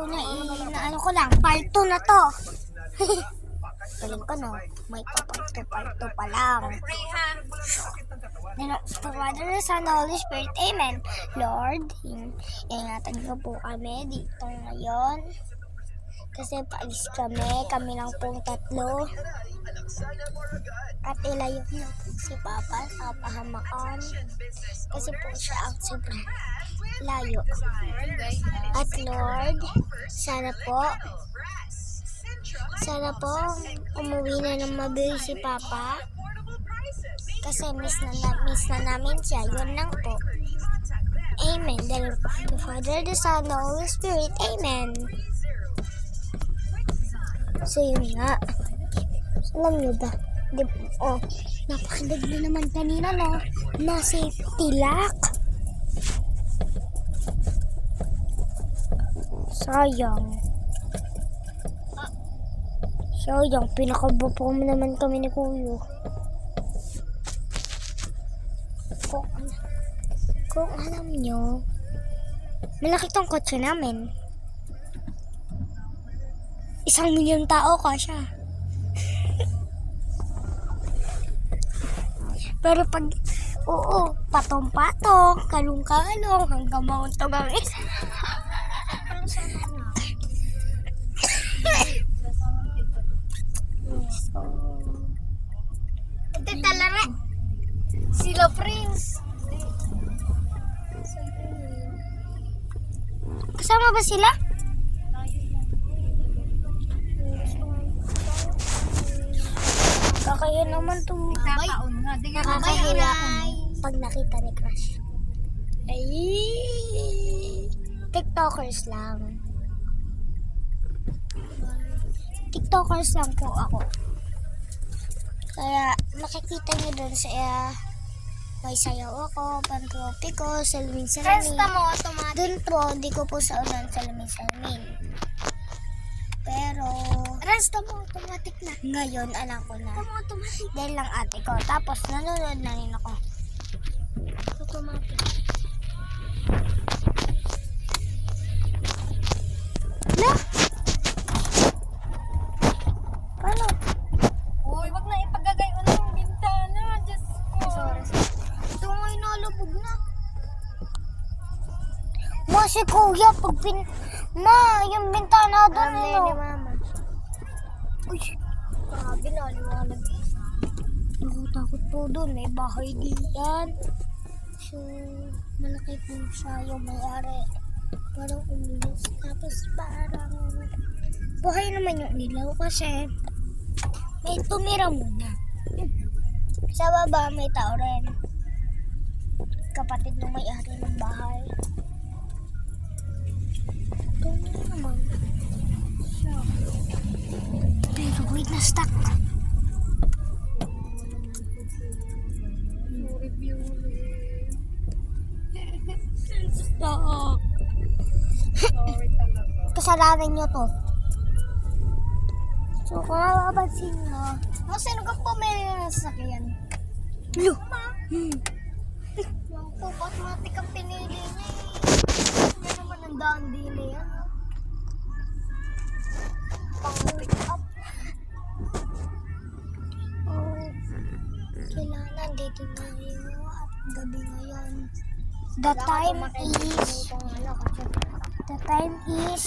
una, inaano ko lang, part 2 na to. Galing ko, no? May part 2 pa lang. Father, the Son, the Holy Spirit, Amen. Lord, ingatan niyo po kami dito ngayon. Kasi paalis kami lang pong tatlo. At ilayo niyo po si Papa sa pahamakan. Kasi po siya ang sobrang layo. At Lord, sana po umuwi na ng mabilis si Papa. Kasi miss na namin siya. Yun lang po. Amen. Dahil the Father, the Son, the Holy Spirit. Amen. So yun nga. Alam nyo ba? Napakadag na naman kanina, no? Na safety lock. Sayang, pinakabapo mo naman kami ni Kuya. Kung alam nyo, malaki tong kotse namin. 1,000,000 tao ka siya. Pero pag, patong-patong, kalong-kalong, hanggang mauntog ang isa. Ito talaga. Sila Prince. Kasama ba sila? Kakaya naman itong nakakahila pag nakita ni Crush. Ay, TikTokers lang. TikTokers lang po ako. Kaya makikita nyo dun sa may sayaw ako, pantropi ko, salamin-salamin. Dun po, di ko po sa unan salamin-salamin. Pero, rasta mo, automatic na. Ngayon, alam ko na. Automatic. Dahil lang ate ko. Tapos, nanonood na rin ako. Automatic. Na? Paano? Uy, wag na ipagagayon ng bintana. Diyos ko. Sorry. Ito ngayon nalabog na. Ma, si Kuya, yung bintana doon, Ni Mama. Uy, grabe, naliwanag. Nakatakot po doon, may bahay din yan. So, malaki po siya yung may-ari. Parang umilis. Tapos parang buhay naman yung ilaw kasi may tumira muna. Sa baba may tao rin. Kapatid ng may-ari ng bahay. Ito naman. Siya. Pero wait na stuck. Stuck. Sorry talaga. Kasalanan nyo to. So kung mapapansin nyo, sino ka pumili ng sasakyan? Lo! Yung po, automatic ang pinili niya eh. Yan naman ang daan dili yan. Pang-pick up. Kailangan dito tayo at gabi ngayon. The time is